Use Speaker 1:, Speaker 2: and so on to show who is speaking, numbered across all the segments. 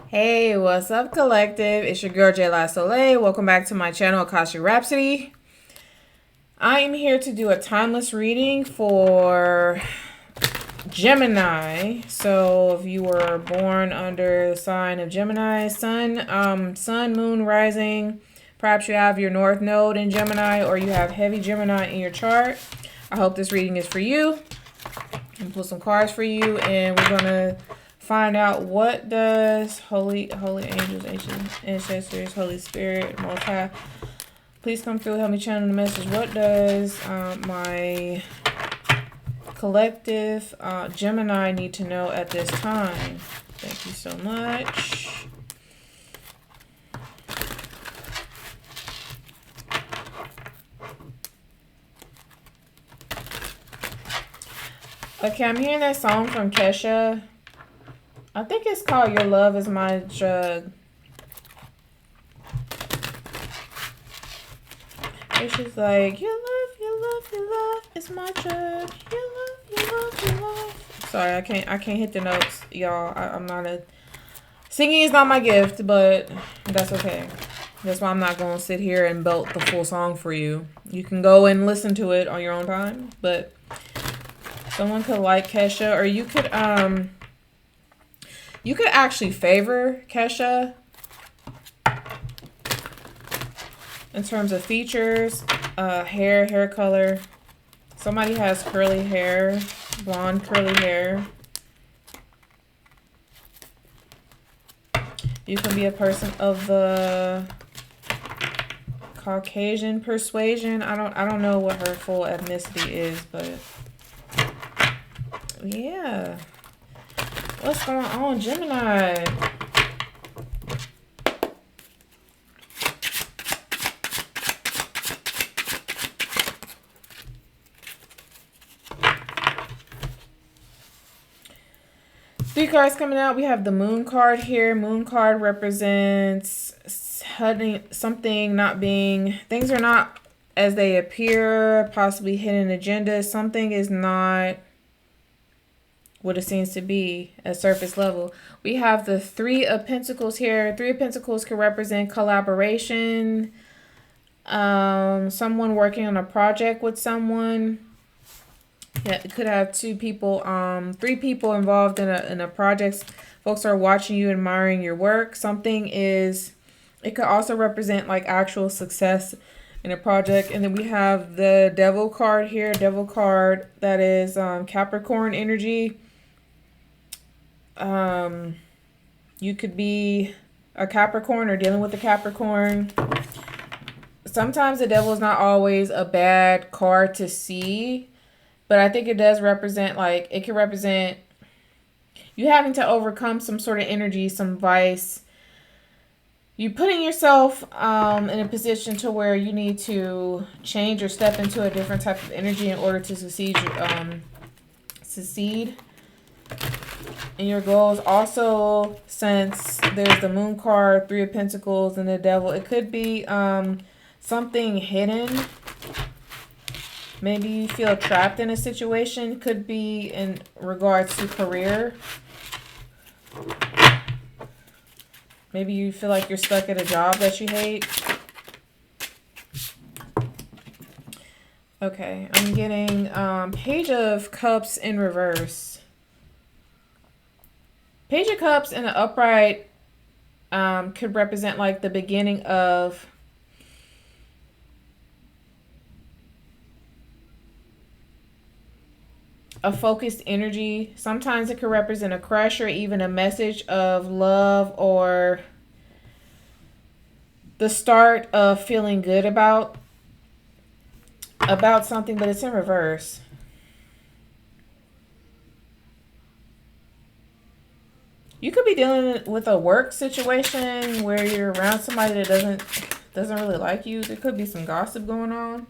Speaker 1: Hey, what's up, collective? It's your girl, Jaylah Soleil. Welcome back to my channel, Akashic Rhapsody. I am here to do a timeless reading for Gemini. So, if you were born under the sign of Gemini, sun, moon, rising, perhaps you have your North Node in Gemini or you have heavy Gemini in your chart. I hope this reading is for you. I'm gonna pull some cards for you, and we're gonna find out what does holy angels, ancient ancestors, Holy Spirit, Most High, please come through, help me channel the message. What does my collective Gemini need to know at this time? Thank you so much. Okay, I'm hearing that song from Kesha. I think it's called Your Love Is My Drug. It's just like, your love is my drug. Your love. Sorry, I can't hit the notes, y'all. I'm not a... Singing is not my gift, but that's okay. That's why I'm not going to sit here and belt the full song for you. You can go and listen to it on your own time, but someone could like Kesha, or you could actually favor Kesha in terms of features, hair color. Somebody has curly hair, blonde curly hair. You can be a person of the Caucasian persuasion. I don't know what her full ethnicity is, but yeah. What's going on, Gemini? Three cards coming out. We have the Moon card here. Moon card represents something not being... Things are not as they appear, possibly hidden agenda. Something is not what it seems to be at surface level. We have the Three of Pentacles here. Three of Pentacles can represent collaboration, someone working on a project with someone. Yeah, it could have three people involved in a project. Folks are watching you, admiring your work. It could also represent like actual success in a project. And then we have the Devil card here. Devil card, that is Capricorn energy. You could be a Capricorn or dealing with a Capricorn. Sometimes the Devil is not always a bad card to see, but I think it does represent, like, it can represent you having to overcome some sort of energy, some vice. You putting yourself in a position to where you need to change or step into a different type of energy in order to succeed in your goals. Also, since there's the Moon card, Three of Pentacles, and the Devil, it could be something hidden. Maybe you feel trapped in a situation. Could be in regards to career. Maybe you feel like you're stuck at a job that you hate. Okay, I'm getting Page of Cups in reverse. Page of Cups in the upright could represent like the beginning of a focused energy. Sometimes it could represent a crush or even a message of love or the start of feeling good about something, but it's in reverse. You could be dealing with a work situation where you're around somebody that doesn't really like you. There could be some gossip going on.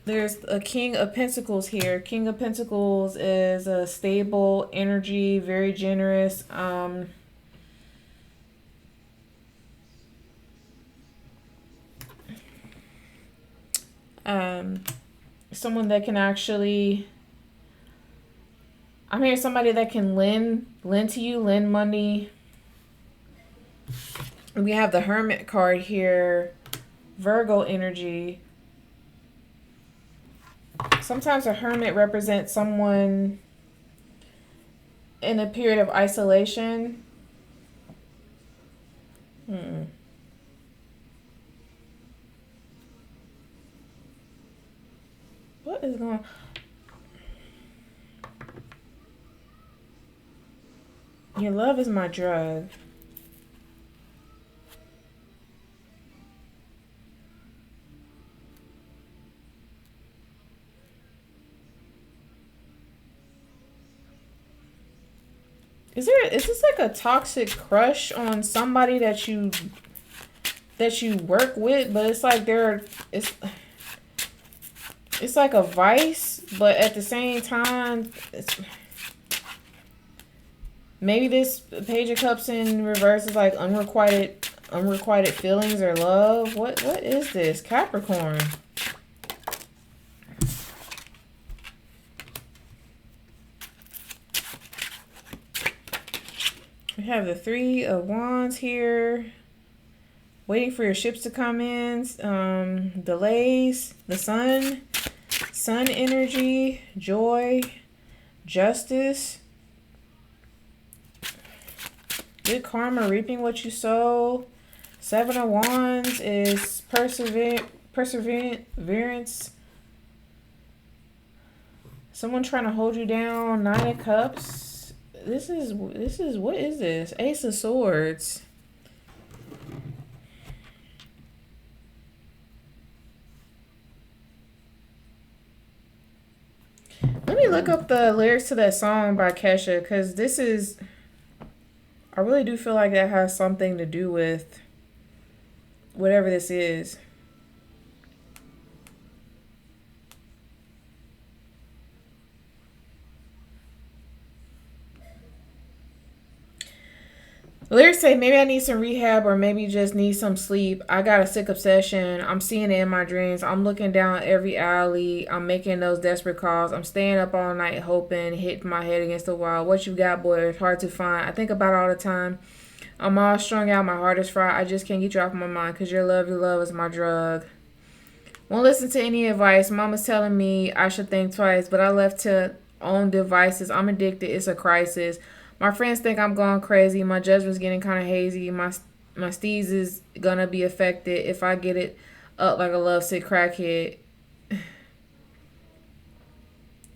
Speaker 1: There's a King of Pentacles here. King of Pentacles is a stable energy, very generous. Someone that can actually I'm hearing somebody that can lend to you, lend money. We have the Hermit card here. Virgo energy. Sometimes a hermit represents someone in a period of isolation. What is going on? Your love is my drug. Is this like a toxic crush on somebody that you work with, but it's like it's like a vice, but at the same time, maybe this Page of Cups in reverse is like unrequited feelings or love. What is this? Capricorn. We have the Three of Wands here. Waiting for your ships to come in. Delays. The Sun. Sun energy. Joy. Justice. Good karma. Reaping what you sow. Seven of Wands is perseverance. Someone trying to hold you down. Nine of Cups. This is what is this? Ace of Swords. Let me look up the lyrics to that song by Kesha, because I really do feel like that has something to do with whatever this is. The lyrics say, maybe I need some rehab or maybe just need some sleep. I got a sick obsession. I'm seeing it in my dreams. I'm looking down every alley. I'm making those desperate calls. I'm staying up all night hoping, hitting my head against the wall. What you got, boy? It's hard to find. I think about it all the time. I'm all strung out. My heart is fried. I just can't get you off my mind because your love is my drug. Won't listen to any advice. Mama's telling me I should think twice, but I left to own devices. I'm addicted. It's a crisis. My friends think I'm going crazy. My judgment's getting kind of hazy. My steez is gonna be affected if I get it up like a lovesick crackhead.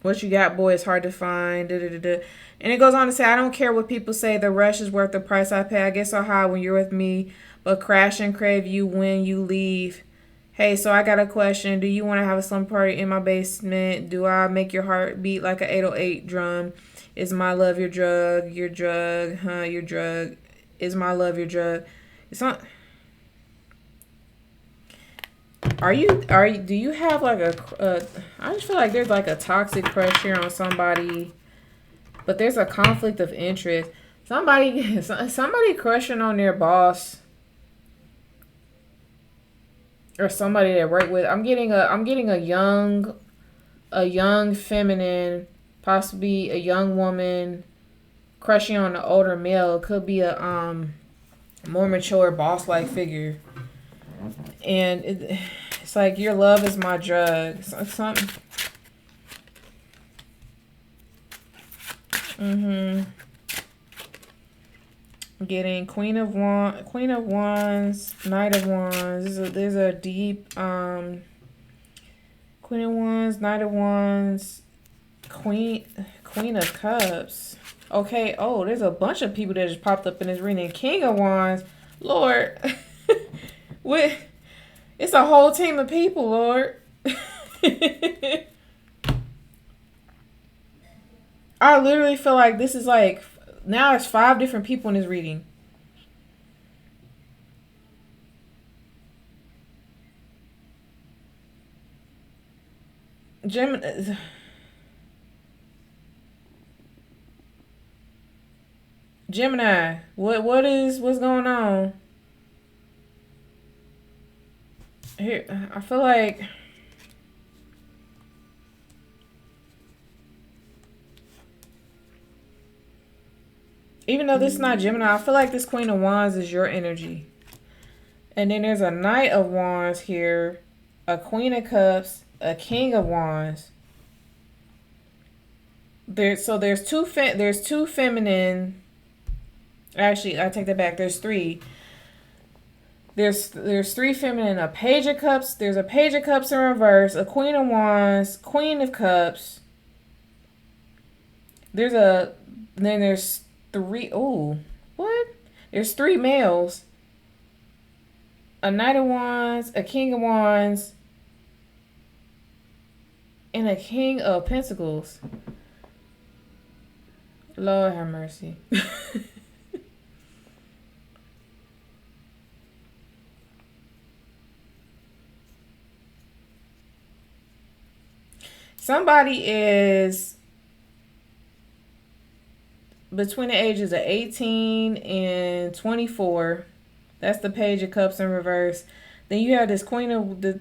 Speaker 1: What you got, boy, is hard to find. Da, da, da, da. And it goes on to say, I don't care what people say. The rush is worth the price I pay. I get so high when you're with me, but crash and crave you when you leave. Hey, so I got a question. Do you want to have a slumber party in my basement? Do I make your heart beat like an 808 drum? Is my love your drug? Your drug, huh? Your drug. Is my love your drug? It's not. Do you have like I just feel like there's like a toxic crush here on somebody, but there's a conflict of interest. Somebody crushing on their boss or somebody they work with. I'm getting a young feminine, possibly a young woman crushing on an older male. It could be a more mature boss like figure. And it's like your love is my drug. Something. Getting Queen of Wands, Knight of Wands. There's a deep Queen of Wands, Knight of Wands, Queen of Cups. Okay. Oh, there's a bunch of people that just popped up in this reading. King of Wands, Lord. What? It's a whole team of people, Lord. I literally feel like this is like, now it's 5 different people in this reading. Gemini, what's going on? Here, I feel like Even though this is not Gemini, I feel like this Queen of Wands is your energy. And then there's a Knight of Wands here, a Queen of Cups, a King of Wands. There's two feminine. Actually, I take that back. There's three. There's three feminine. A Page of Cups. There's a Page of Cups in reverse. A Queen of Wands. Queen of Cups. Then there's three. Ooh, what? There's three males. A Knight of Wands. A King of Wands. And a King of Pentacles. Lord have mercy. Somebody is between the ages of 18 and 24. That's the Page of Cups in reverse. Then you have this Queen of the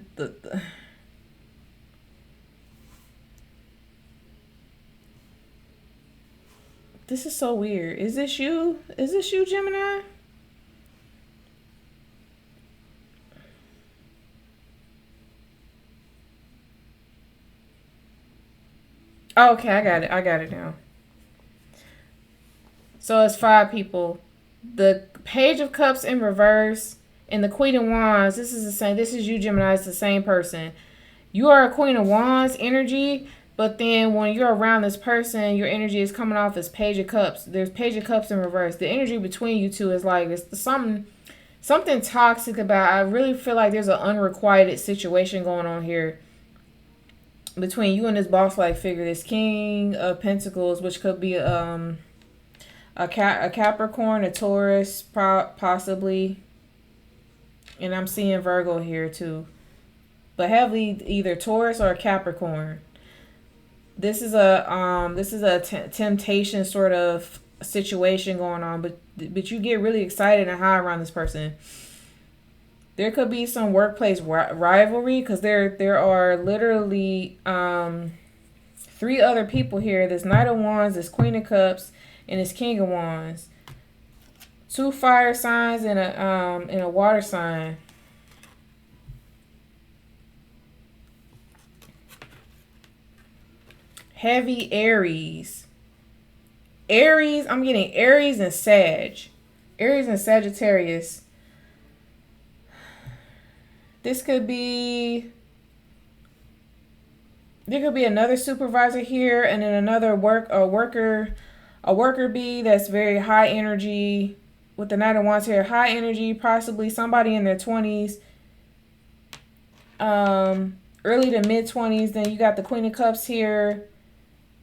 Speaker 1: This is so weird. Is this you? Is this you, Gemini? Oh, okay, I got it. I got it now. So it's 5 people. The Page of Cups in reverse and the Queen of Wands. This is the same. This is you, Gemini. It's the same person. You are a Queen of Wands energy, but then when you're around this person, your energy is coming off as Page of Cups. There's Page of Cups in reverse. The energy between you two is like it's something toxic about. I really feel like there's an unrequited situation going on here between you and this boss-like figure, this King of Pentacles, which could be a Capricorn, a Taurus, possibly, and I'm seeing Virgo here too, but heavily either Taurus or a Capricorn. This is a temptation sort of situation going on, but you get really excited and high around this person. There could be some workplace rivalry because there are literally 3 other people here. This Knight of Wands, this Queen of Cups, and this King of Wands. 2 fire signs and a water sign. Heavy Aries. Aries, I'm getting Aries and Sag. Aries and Sagittarius. There could be another supervisor here, and then another worker bee that's very high energy with the Knight of Wands here. High energy, possibly somebody in their 20s, early to mid 20s. Then you got the Queen of Cups here,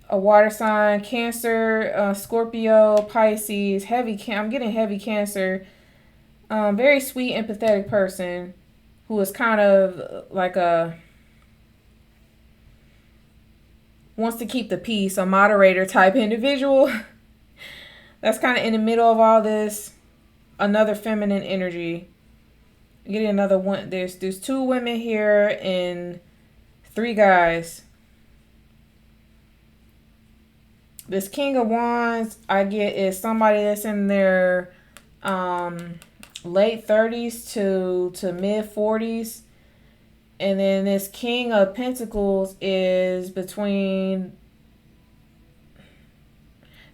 Speaker 1: a water sign, Cancer, Scorpio, Pisces. I'm getting heavy Cancer. Very sweet, empathetic person who is kind of like wants to keep the peace, a moderator type individual. That's kind of in the middle of all this. Another feminine energy. Getting another one. There's 2 women here and 3 guys. This King of Wands I get is somebody that's in their late 30s to mid 40s. And then this King of Pentacles is between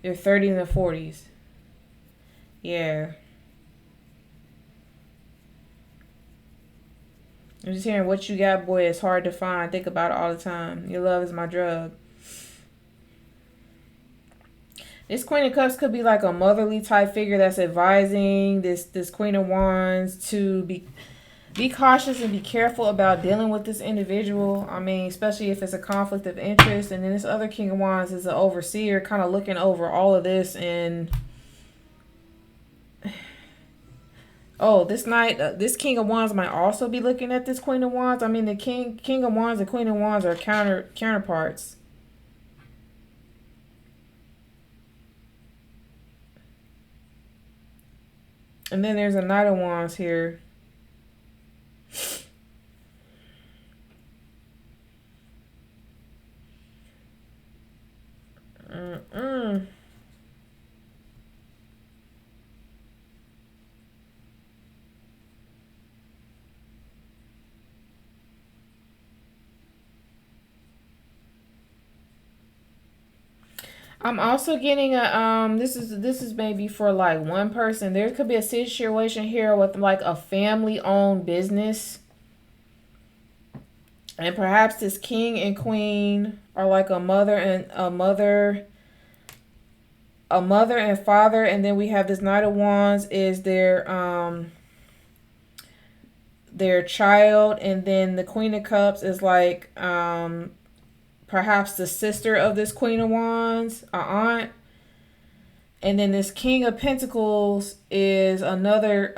Speaker 1: their 30s and 40s. Yeah. I'm just hearing what you got, boy. It's hard to find. Think about it all the time. Your love is my drug. This Queen of Cups could be like a motherly type figure that's advising this Queen of Wands to be cautious and be careful about dealing with this individual. I mean, especially if it's a conflict of interest. And then this other King of Wands is an overseer, kind of looking over all of this. And this King of Wands might also be looking at this Queen of Wands. I mean, the King of Wands and Queen of Wands are counterparts. And then there's a Knight of Wands here. I'm also getting a this is maybe for like one person. There could be a situation here with like a family owned business. And perhaps this king and queen are like a mother and father, and then we have this Knight of Wands is their child, and then the Queen of Cups is like perhaps the sister of this Queen of Wands, a aunt. And then this King of Pentacles is another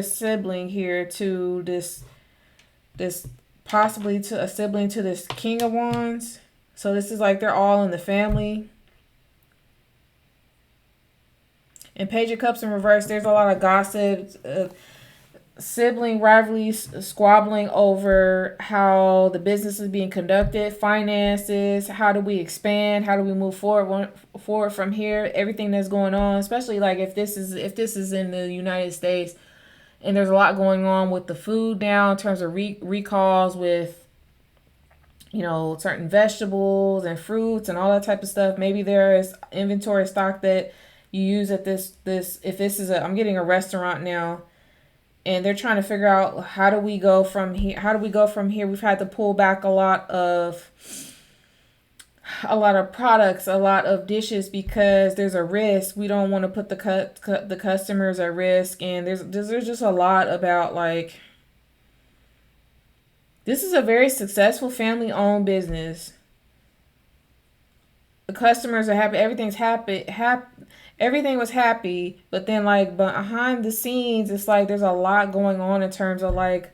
Speaker 1: sibling here to this possibly to a sibling to this King of Wands. So this is like they're all in the family. And Page of Cups in reverse, there's a lot of gossip, sibling rivalries, squabbling over how the business is being conducted, finances, how do we expand, how do we move forward from here, everything that's going on, especially like if this is in the United States, and there's a lot going on with the food now in terms of recalls with, you know, certain vegetables and fruits and all that type of stuff. Maybe there is inventory stock that you use at this if this is I'm getting a restaurant now, and they're trying to figure out how do we go from here. We've had to pull back a lot of products, a lot of dishes, because there's a risk. We don't want to put the customers at risk, and there's just a lot about like, this is a very successful family owned business. The customers are happy, everything's happy. Everything was happy, but then like behind the scenes, it's like there's a lot going on in terms of like,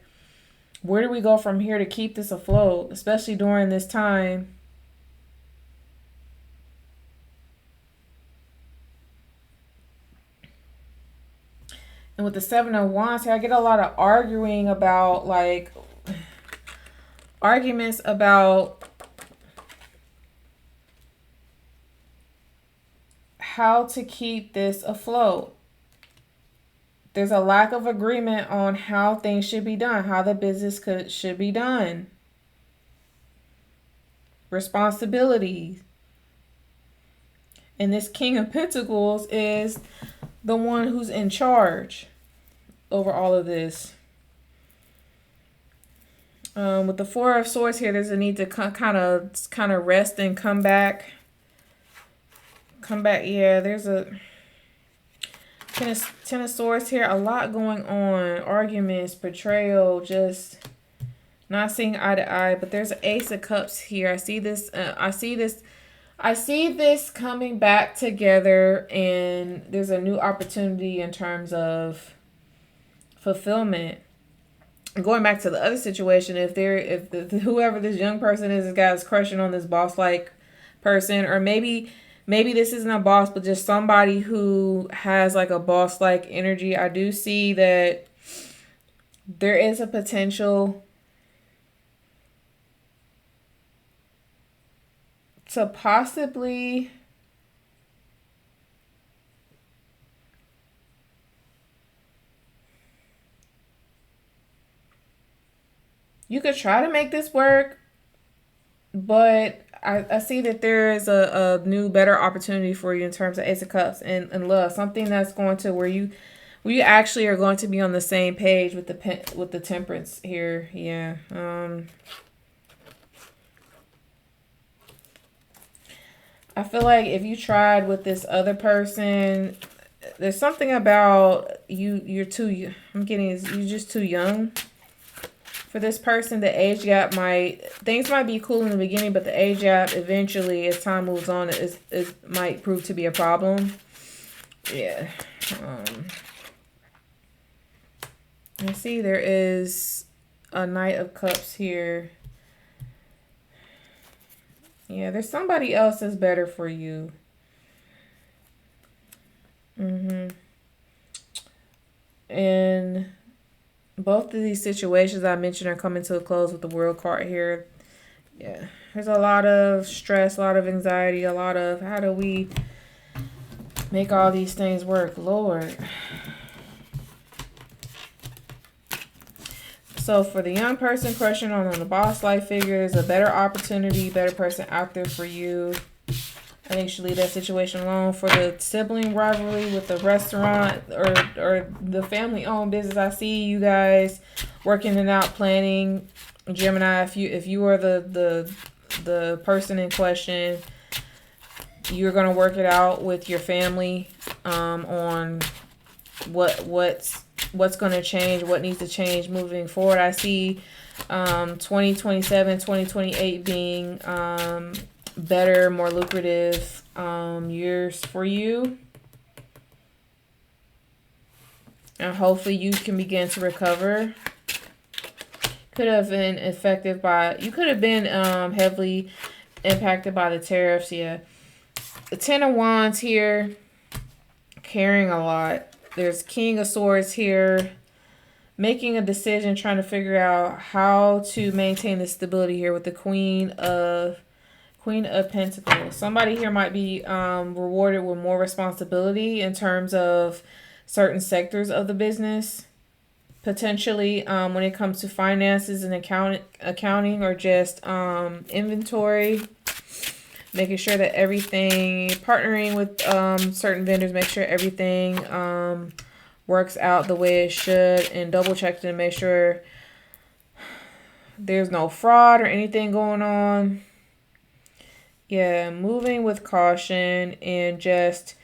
Speaker 1: where do we go from here to keep this afloat, especially during this time. And with the Seven of Wands here, I get a lot of arguments about how to keep this afloat. There's a lack of agreement on how things should be done, how the business should be done. Responsibilities. And this King of Pentacles is the one who's in charge over all of this. With the Four of Swords here, there's a need to kind of rest and come back. Yeah, there's a Ten of Swords here. A lot going on. Arguments, betrayal, just not seeing eye to eye. But there's an Ace of Cups here. I see this coming back together, and there's a new opportunity in terms of fulfillment. Going back to the other situation, whoever this young person is, this guy's crushing on this boss-like person, or maybe this isn't a boss, but just somebody who has like a boss-like energy. I do see that there is a potential to possibly you could try to make this work, but I see that there is a new, better opportunity for you in terms of Ace of Cups and love. Something that's going to where you actually are going to be on the same page with the Temperance here. Yeah. I feel like if you tried with this other person, there's something about you're just too young for this person. The age gap things might be cool in the beginning, but the age gap eventually, as time moves on, it might prove to be a problem. Yeah. I see there is a Knight of Cups here. Yeah, there's somebody else that's better for you. And both of these situations I mentioned are coming to a close with the World card here. Yeah, there's a lot of stress, a lot of anxiety, a lot of how do we make all these things work, Lord. So for the young person crushing on the boss life figure, there's a better opportunity, better person out there for you. I think you should leave that situation alone. For the sibling rivalry with the restaurant or the family-owned business, I see you guys working it out, planning. Gemini, if you are the person in question, you're gonna work it out with your family on what's gonna change, what needs to change moving forward. I see 2027, 2028 being better, more lucrative years for you. And hopefully you can begin to recover. Could have been you could have been heavily impacted by the tariffs, yeah. The Ten of Wands here, carrying a lot. There's King of Swords here, making a decision, trying to figure out how to maintain the stability here with the Queen of Pentacles. Somebody here might be rewarded with more responsibility in terms of certain sectors of the business. Potentially when it comes to finances and accounting or just inventory. Making sure that everything, partnering with certain vendors, make sure everything works out the way it should, and double check to make sure there's no fraud or anything going on. Yeah, moving with caution and just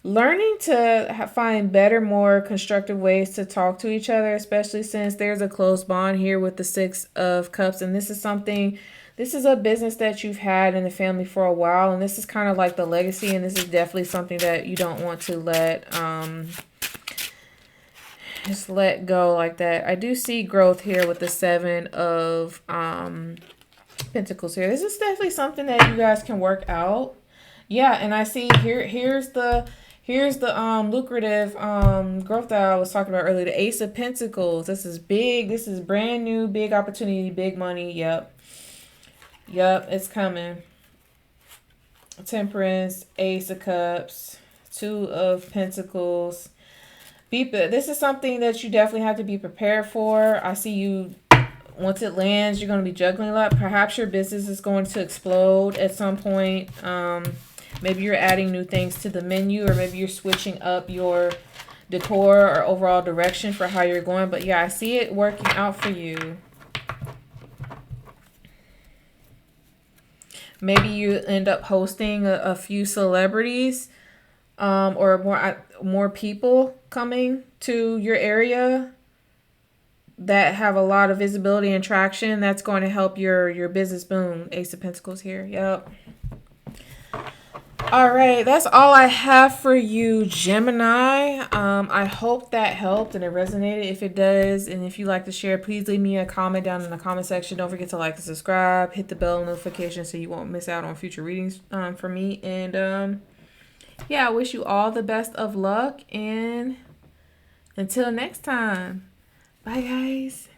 Speaker 1: learning to find better, more constructive ways to talk to each other, especially since there's a close bond here with the Six of Cups. And this is a business that you've had in the family for a while. And this is kind of like the legacy. And this is definitely something that you don't want to just let go like that. I do see growth here with the Seven of Pentacles here. This is definitely something that you guys can work out. Yeah, and I see here's the lucrative growth that I was talking about earlier. The Ace of Pentacles. This is big. This is brand new, big opportunity, big money. Yep, it's coming. Temperance, Ace of Cups, Two of Pentacles. This is something that you definitely have to be prepared for. I see you. Once it lands, you're going to be juggling a lot. Perhaps your business is going to explode at some point. Maybe you're adding new things to the menu, or maybe you're switching up your decor or overall direction for how you're going. But yeah, I see it working out for you. Maybe you end up hosting a few celebrities or more people coming to your area that have a lot of visibility and traction. That's going to help your business boom. Ace of Pentacles here. Yep. All right, that's all I have for you, Gemini. I hope that helped and it resonated. If it does, and if you like to share, please leave me a comment down in the comment section. Don't forget to like and subscribe. Hit the bell notification so you won't miss out on future readings from me. And yeah, I wish you all the best of luck. And until next time, bye, guys.